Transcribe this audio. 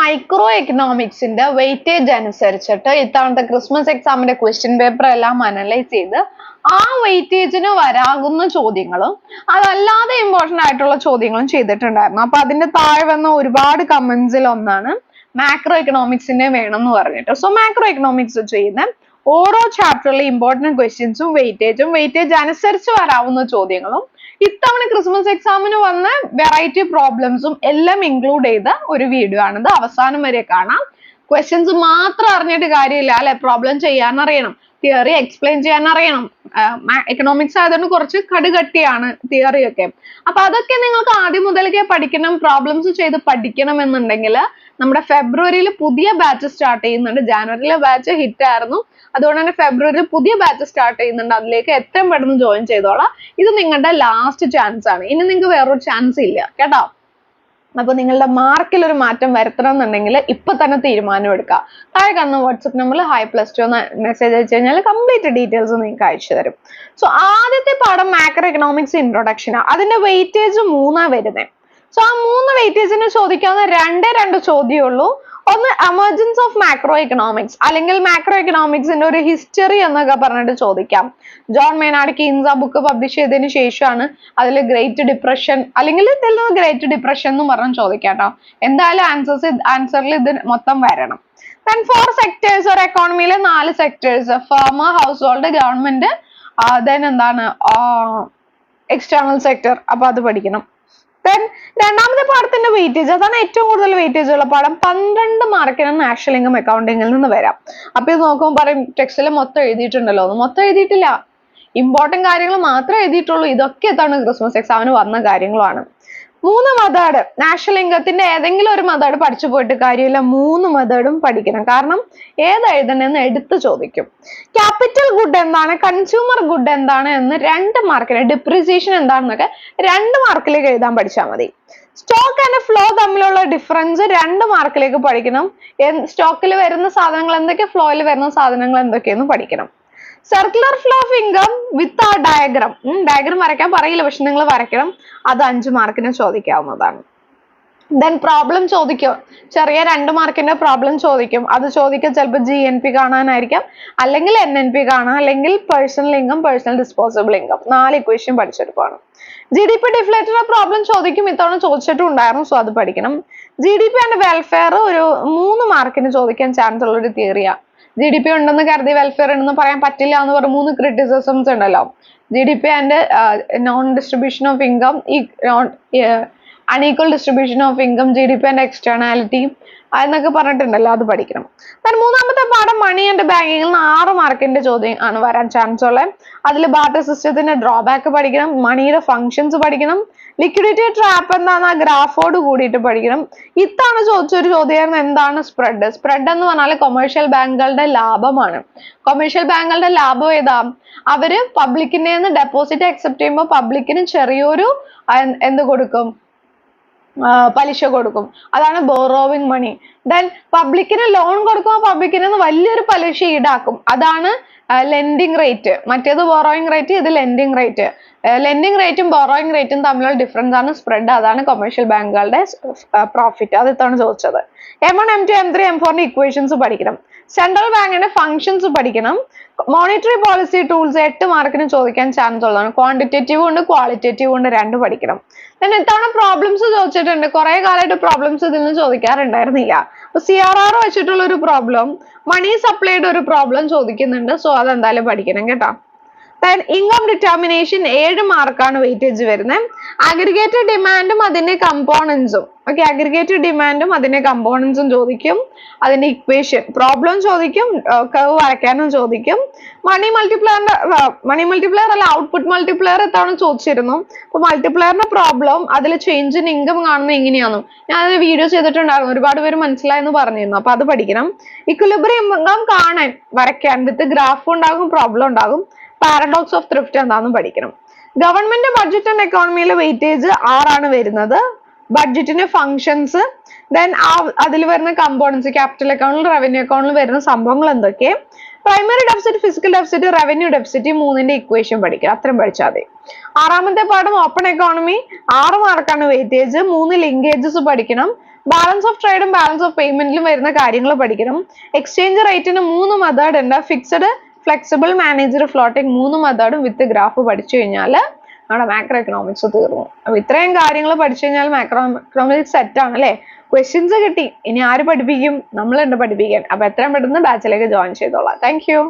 Micro എക്കണോമിക്സിന്റെ weightage അനുസരിച്ചിട്ട് ഇത്തവണത്തെ Christmas എക്സാമിന്റെ ക്വസ്റ്റ്യൻ പേപ്പർ എല്ലാം അനലൈസ് ചെയ്ത് ആ വെയിറ്റേജിന് വരാകുന്ന ചോദ്യങ്ങളും അതല്ലാതെ ഇമ്പോർട്ടന്റ് ആയിട്ടുള്ള ചോദ്യങ്ങളും ചെയ്തിട്ടുണ്ടായിരുന്നു. അപ്പൊ അതിന്റെ താഴെ വന്ന ഒരുപാട് കമന്റ്സിൽ ഒന്നാണ് മാക്രോ എക്കണോമിക്സിന്റെ വേണം എന്ന് പറഞ്ഞിട്ട്. സോ മാക്രോ എക്കണോമിക്സ് ചെയ്യുന്ന ഓരോ ചാപ്റ്ററിലെ ഇമ്പോർട്ടന്റ് ക്വസ്റ്റ്യൻസും വെയിറ്റേജ് അനുസരിച്ച് വരാവുന്ന ചോദ്യങ്ങളും ഇത്തവണ ക്രിസ്മസ് എക്സാമിന് വന്ന വെറൈറ്റി പ്രോബ്ലംസും എല്ലാം ഇൻക്ലൂഡ് ചെയ്ത ഒരു വീഡിയോ ആണിത്. അവസാനം വരെ കാണാം. ക്വസ്റ്റ്യൻസ് മാത്രം അറിഞ്ഞിട്ട് കാര്യമില്ല അല്ലെ, പ്രോബ്ലം ചെയ്യാൻ അറിയണം, തിയറി എക്സ്പ്ലെയിൻ ചെയ്യാൻ അറിയണം. എക്കണോമിക്സ് ആയതുകൊണ്ട് കുറച്ച് കടുകട്ടിയാണ് തിയറി ഒക്കെ. അപ്പൊ അതൊക്കെ നിങ്ങൾക്ക് ആദ്യം മുതൽക്കേ പഠിക്കണം, പ്രോബ്ലംസ് ചെയ്ത് പഠിക്കണം എന്നുണ്ടെങ്കിൽ നമ്മുടെ ഫെബ്രുവരിയിൽ പുതിയ ബാച്ച് സ്റ്റാർട്ട് ചെയ്യുന്നുണ്ട്. ജാനുവരിയിലെ ബാച്ച് ഹിറ്റ് ആയിരുന്നു, അതുകൊണ്ട് തന്നെ ഫെബ്രുവരിയിൽ പുതിയ ബാച്ച് സ്റ്റാർട്ട് ചെയ്യുന്നുണ്ട്. അതിലേക്ക് എത്രയും പെട്ടെന്ന് ജോയിൻ ചെയ്തോളാം. ഇത് നിങ്ങളുടെ ലാസ്റ്റ് ചാൻസ് ആണ്, ഇനി നിങ്ങൾക്ക് വേറൊരു ചാൻസ് ഇല്ല കേട്ടോ. അപ്പൊ നിങ്ങളുടെ മാർക്കിൽ ഒരു മാറ്റം വരുത്തണം എന്നുണ്ടെങ്കിൽ ഇപ്പൊ തന്നെ തീരുമാനം എടുക്കുക. താഴെ കാണുന്ന വാട്സ്ആപ്പ് നമ്പറിൽ hi+2 എന്ന് മെസ്സേജ് അയച്ചു കഴിഞ്ഞാൽ കംപ്ലീറ്റ് ഡീറ്റെയിൽസ് നിങ്ങൾക്ക് അയച്ചു തരും. സോ ആദ്യത്തെ പാഠം മാക്രോ എക്കണോമിക്സ് ഇൻട്രൊഡക്ഷൻ ആണ്. അതിന്റെ വെയിറ്റേജ് 3 വരുന്നത്. സോ ആ 3 വെയിറ്റേജിന് ചോദിക്കാവുന്ന രണ്ട് ചോദ്യമേ ഉള്ളൂ. ഒന്ന് എമർജൻസ് ഓഫ് മാക്രോ എക്കണോമിക്സ്, അല്ലെങ്കിൽ മാക്രോ എക്കണോമിക്സിന്റെ ഒരു ഹിസ്റ്ററി എന്നൊക്കെ പറഞ്ഞിട്ട് ചോദിക്കാം. ജോൺ മെയ്നാർഡ് കീൻസ് ആ ബുക്ക് പബ്ലിഷ് ചെയ്തതിന് ശേഷമാണ് അതിൽ ഗ്രേറ്റ് ഡിപ്രഷൻ അല്ലെങ്കിൽ ഇതിൽ നിന്ന് ഗ്രേറ്റ് ഡിപ്രഷൻ എന്ന് പറഞ്ഞ് ചോദിക്കാം കേട്ടോ. എന്തായാലും ആൻസറിൽ ഇത് മൊത്തം വരണം. ദെൻ 4 സെക്ടേഴ്സ്, ഒരു എക്കോണമിയിലെ 4 sectors, farmer, house hold, government, then എന്താണ് എക്സ്റ്റേണൽ സെക്ടർ. അപ്പൊ അത് പഠിക്കണം. ദെൻ രണ്ടാമത്തെ പാഠത്തിന്റെ വെയിറ്റേജ്, അതാണ് ഏറ്റവും കൂടുതൽ വെയിറ്റേജ് ഉള്ള പാഠം. 12 മാർക്കിന് നാഷണൽ ഇൻകം അക്കൗണ്ടിങ്ങിൽ നിന്ന് വരാം. അപ്പൊ ഇത് നോക്കുമ്പോൾ പറയും ടെക്സ്റ്റിൽ മൊത്തം എഴുതിയിട്ടുണ്ടല്ലോ. മൊത്തം എഴുതിയിട്ടില്ല, ഇമ്പോർട്ടന്റ് കാര്യങ്ങൾ മാത്രമേ എഴുതിയിട്ടുള്ളൂ. ഇതൊക്കെ എത്താണ് ക്രിസ്മസ് എക്സാമിന് വന്ന കാര്യങ്ങളാണ്. 3 മെത്തേഡ്, നാഷണൽ ഇൻകത്തിന്റെ ഏതെങ്കിലും ഒരു മെത്തേഡ് പഠിച്ചു പോയിട്ട് കാര്യമില്ല, 3 മെത്തേഡും പഠിക്കണം. കാരണം ഏത് എഴുതണമെന്ന് എടുത്ത് ചോദിക്കും. ക്യാപിറ്റൽ ഗുഡ് എന്താണ്, കൺസ്യൂമർ ഗുഡ് എന്താണ് എന്ന് 2 മാർക്കിന്, ഡിപ്രിസിയേഷൻ എന്താണെന്നൊക്കെ 2 മാർക്കിലേക്ക് എഴുതാൻ പഠിച്ചാൽ മതി. സ്റ്റോക്ക് ആൻഡ് ഫ്ലോ തമ്മിലുള്ള ഡിഫറൻസ് 2 മാർക്കിലേക്ക് പഠിക്കണം. സ്റ്റോക്കിൽ വരുന്ന സാധനങ്ങൾ എന്തൊക്കെ, ഫ്ലോയിൽ വരുന്ന സാധനങ്ങൾ എന്തൊക്കെയെന്ന് പഠിക്കണം. സർക്കുലർ ഫ്ലോ ഓഫ് ഇൻകം വിത്ത് ആ ഡയഗ്രാം വരയ്ക്കാൻ പറയില്ല, പക്ഷെ നിങ്ങൾ വരയ്ക്കണം. അത് 5 മാർക്കിന് ചോദിക്കാവുന്നതാണ്. ദെൻ പ്രോബ്ലം ചോദിക്കും, ചെറിയ 2 മാർക്കിന്റെ പ്രോബ്ലം ചോദിക്കും. അത് ചോദിക്കുക ചിലപ്പോൾ GNP കാണാനായിരിക്കാം, അല്ലെങ്കിൽ NNP കാണാം, അല്ലെങ്കിൽ personal income, personal disposable income. 4 equation പഠിച്ചെടുപ്പാണ്. GDP ഡിഫ്ലേറ്റഡ് പ്രോബ്ലം ചോദിക്കും, ഇത്തവണ ചോദിച്ചിട്ടും ഉണ്ടായിരുന്നു. സോ അത് പഠിക്കണം. GDP ആൻഡ് വെൽഫെയർ ഒരു 3 മാർക്കിന് ചോദിക്കാൻ ചാൻസ് ഉള്ള ഒരു തിയറിയാണ്. GDP ഉണ്ടെന്ന് കരുതി വെൽഫെയർ ഉണ്ടെന്ന് പറയാൻ പറ്റില്ല എന്ന് പറഞ്ഞ 3 ക്രിറ്റിസിസംസ് ഉണ്ടല്ലോ. GDP and non distribution of income, unequal distribution of income, GDP and externality എന്നൊക്കെ പറഞ്ഞിട്ടുണ്ടല്ലോ. അത് പഠിക്കണം. മൂന്നാമത്തെ പാഠം മണി ആൻഡ് ബാങ്കിങ്ങിൽ നിന്ന് 6 മാർക്കിന്റെ ചോദ്യം ആണ് വരാൻ ചാൻസ് ഉള്ളത്. അതിൽ ബാർട്ടർ സിസ്റ്റത്തിന്റെ ഡ്രോബാക്ക് പഠിക്കണം, മണിയുടെ ഫങ്ഷൻസ് പഠിക്കണം, ലിക്വിഡിറ്റി ട്രാപ്പ് എന്താന്ന് ആ ഗ്രാഫോട് കൂടിയിട്ട് പഠിക്കണം. ഇത്തവണ ചോദിച്ചൊരു ചോദ്യമായിരുന്നു എന്താണ് സ്പ്രെഡ്. സ്പ്രെഡ് എന്ന് പറഞ്ഞാൽ കൊമേഴ്ഷ്യൽ ബാങ്കുകളുടെ ലാഭമാണ്. കൊമേഴ്ഷ്യൽ ബാങ്കുകളുടെ ലാഭം ഏതാ, അവര് പബ്ലിക്കിന്റെ ഡെപ്പോസിറ്റ് അക്സെപ്റ്റ് ചെയ്യുമ്പോൾ പബ്ലിക്കിന് ചെറിയൊരു എന്ത് കൊടുക്കും, പലിശ കൊടുക്കും. അതാണ് ബോറോവിങ് മണി. ദെൻ പബ്ലിക്കിന് ലോൺ കൊടുക്കുമ്പോൾ പബ്ലിക്കിന് വലിയൊരു പലിശ ഈടാക്കും. അതാണ് ലെൻഡിങ് റേറ്റ്. മറ്റേത് ബോറോയിങ് റേറ്റ്, ഇത് ലെൻഡിങ് റേറ്റ്. ലെൻഡിങ് റേറ്റും ബോറോയിങ് റേറ്റും തമ്മിലുള്ള ഡിഫറൻസ് ആണ് സ്പ്രെഡ്. അതാണ് കൊമേഴ്ഷ്യൽ ബാങ്കുകളുടെ പ്രോഫിറ്റ്. അത് ഇത്തവണ ചോദിച്ചത്. M1, M2, M3, M4 equations പഠിക്കണം. സെൻട്രൽ ബാങ്കിന്റെ ഫങ്ഷൻസ് പഠിക്കണം. മോണിറ്ററി പോളിസി ടൂൾസ് 8 മാർക്കിന് ചോദിക്കാൻ ചാൻസ് ഉള്ളതാണ്. ക്വാണ്ടിറ്റേറ്റീവ് ഉണ്ട്, ക്വാളിറ്റേറ്റീവ് ഉണ്ട്, 2 പഠിക്കണം. then ഇത്തവണ പ്രോബ്ലംസ് ചോദിച്ചിട്ടുണ്ട്. കുറെ കാലമായിട്ട് പ്രോബ്ലംസ് ഇതിൽ നിന്ന് ചോദിക്കാറുണ്ടായിരുന്നില്ല. അപ്പൊ CRR വെച്ചിട്ടുള്ള ഒരു പ്രോബ്ലം, മണി സപ്ലൈയുടെ ഒരു പ്രോബ്ലം ചോദിക്കുന്നുണ്ട്. സോ അതെന്തായാലും പഠിക്കണം കേട്ടോ. then ഇൻകം ഡിറ്റർമിനേഷൻ 7 മാർക്കാണ് വെയിറ്റേജ് വരുന്നത്. അഗ്രിഗേറ്റഡ് ഡിമാൻഡും അതിന്റെ കമ്പോണൻസും, ഓക്കെ, അഗ്രിഗേറ്റഡ് ഡിമാൻഡും അതിന്റെ കമ്പോണൻസും ചോദിക്കും. അതിന്റെ ഇക്വേഷൻ പ്രോബ്ലം ചോദിക്കും, കർവ് വരയ്ക്കാനും ചോദിക്കും. മണി മൾട്ടിപ്ലയർ അല്ല, ഔട്ട്പുട്ട് മൾട്ടിപ്ലയർ എത്താണ് ചോദിച്ചിരുന്നു. അപ്പൊ മൾട്ടിപ്ലയറിന്റെ പ്രോബ്ലം അതിൽ ചേഞ്ച് ഇൻ ഇൻകം കാണുന്നത് എങ്ങനെയാണോ, ഞാൻ അതിന് വീഡിയോ ചെയ്തിട്ടുണ്ടായിരുന്നു, ഒരുപാട് പേര് മനസ്സിലായെന്ന് പറഞ്ഞിരുന്നു. അപ്പൊ അത് പഠിക്കണം. ഇക്വിലിബ്രിയം ഇൻകം കാണാൻ വരയ്ക്കാൻ വിത്ത് ഗ്രാഫ് ഉണ്ടാകും, പ്രോബ്ലം ഉണ്ടാകും. പാരഡോക്സ് ഓഫ് ത്രിഫ്റ്റ് എന്താണെന്ന് പഠിക്കണം. ഗവൺമെന്റ് ബഡ്ജറ്റ് ആൻഡ് എക്കോണമിയിലെ വെയിറ്റേജ് 6 വരുന്നത്. ബഡ്ജറ്റിന്റെ ഫങ്ഷൻസ്, ദെൻ അതിൽ വരുന്ന കമ്പോണൻസ്, ക്യാപിറ്റൽ അക്കൗണ്ടിൽ, റവന്യൂ അക്കൗണ്ടിൽ വരുന്ന സംഭവങ്ങൾ എന്തൊക്കെ, primary deficit, physical deficit, revenue deficit, 3ന്റെ ഇക്വേഷൻ പഠിക്കുക. അത്രയും പഠിച്ചാൽ മതി. 6ാമത്തെ പാഠം ഓപ്പൺ എക്കോണമി, 6 മാർക്കാണ് വെയിറ്റേജ്. 3 ലിങ്കേജസ് പഠിക്കണം. ബാലൻസ് ഓഫ് ട്രേഡും ബാലൻസ് ഓഫ് പേയ്മെന്റിലും വരുന്ന കാര്യങ്ങൾ പഠിക്കണം. എക്സ്ചേഞ്ച് റേറ്റിന് 3 മെത്തേഡ് ഉണ്ട്. Fixed, flexible, manager, floating. 3 മെത്തേഡും വിത്ത് ഗ്രാഫ് പഠിച്ചു കഴിഞ്ഞാൽ നമ്മുടെ മാക്രോ എക്കണോമിക്സ് തീർന്നു. അപ്പൊ ഇത്രയും കാര്യങ്ങൾ പഠിച്ചു കഴിഞ്ഞാൽ മാക്രോ എക്കണോമിക്സ് സെറ്റ് ആണ് അല്ലേ? ക്വസ്റ്റ്യൻസ് കിട്ടി. ഇനി ആര് പഠിപ്പിക്കും? നമ്മൾ തന്നെ പഠിപ്പിക്കാൻ. അപ്പൊ എത്രയും പെട്ടെന്ന് ബാച്ചിലേക്ക് ജോയിൻ ചെയ്തോളാം. Thank you.